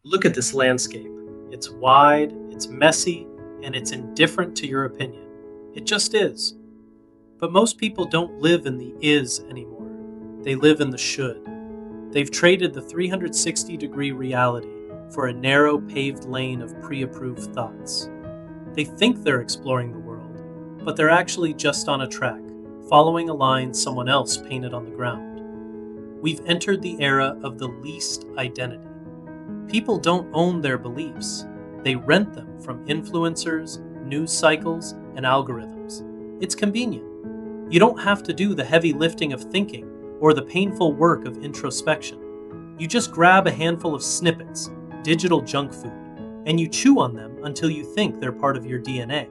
Look at this landscape. It's wide, it's messy, and it's indifferent to your opinion. It just is. But most people don't live in the is anymore. They live in the should. They've traded the 360-degree reality for a narrow paved lane of pre-approved thoughts. They think they're exploring the world, but they're actually just on a track, following a line someone else painted on the ground. We've entered the era of the least identity. People don't own their beliefs. They rent them from influencers, news cycles, and algorithms. It's convenient. You don't have to do the heavy lifting of thinking or the painful work of introspection. You just grab a handful of snippets, digital junk food, and you chew on them until you think they're part of your DNA.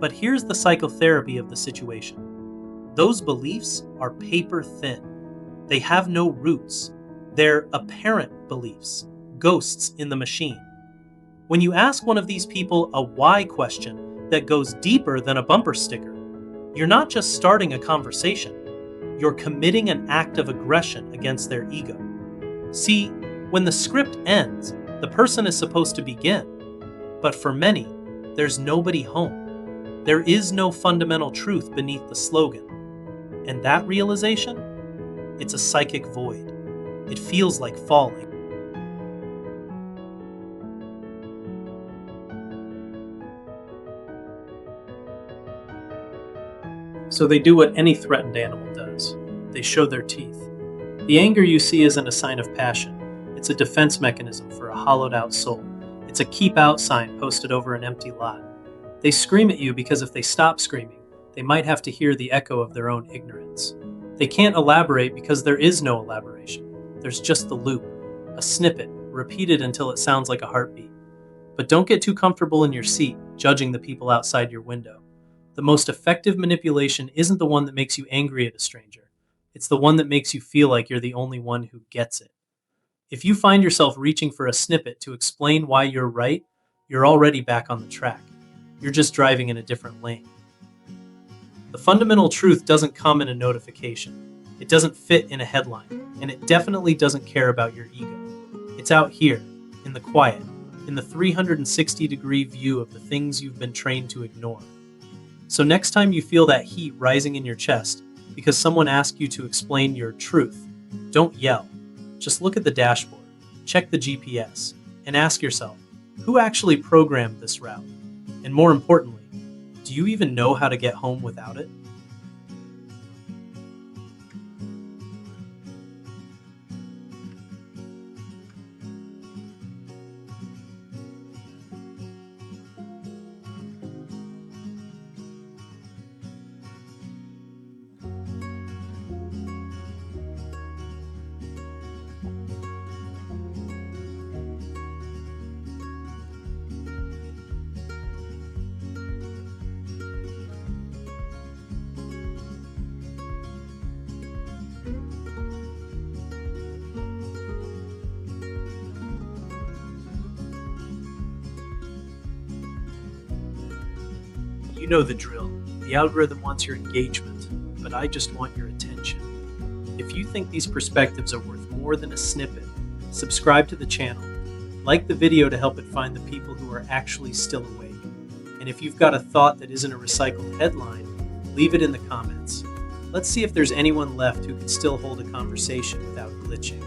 But here's the psychotherapy of the situation. Those beliefs are paper thin. They have no roots. They're apparent beliefs, ghosts in the machine. When you ask one of these people a why question that goes deeper than a bumper sticker, you're not just starting a conversation, you're committing an act of aggression against their ego. See, when the script ends, the person is supposed to begin. But for many, there's nobody home. There is no fundamental truth beneath the slogan. And that realization? It's a psychic void. It feels like falling. So they do what any threatened animal does. They show their teeth. The anger you see isn't a sign of passion. It's a defense mechanism for a hollowed out soul. It's a keep out sign posted over an empty lot. They scream at you because if they stop screaming, they might have to hear the echo of their own ignorance. They can't elaborate because there is no elaboration. There's just the loop, a snippet, repeated until it sounds like a heartbeat. But don't get too comfortable in your seat, judging the people outside your window. The most effective manipulation isn't the one that makes you angry at a stranger. It's the one that makes you feel like you're the only one who gets it. If you find yourself reaching for a snippet to explain why you're right, you're already back on the track. You're just driving in a different lane. The fundamental truth doesn't come in a notification. It doesn't fit in a headline, and it definitely doesn't care about your ego. It's out here, in the quiet, in the 360-degree view of the things you've been trained to ignore. So next time you feel that heat rising in your chest because someone asked you to explain your truth, don't yell. Just look at the dashboard, check the GPS, and ask yourself, who actually programmed this route? And more importantly, do you even know how to get home without it? You know the drill. The algorithm wants your engagement, but I just want your attention. If you think these perspectives are worth more than a snippet, subscribe to the channel. Like the video to help it find the people who are actually still awake. And if you've got a thought that isn't a recycled headline, leave it in the comments. Let's see if there's anyone left who can still hold a conversation without glitching.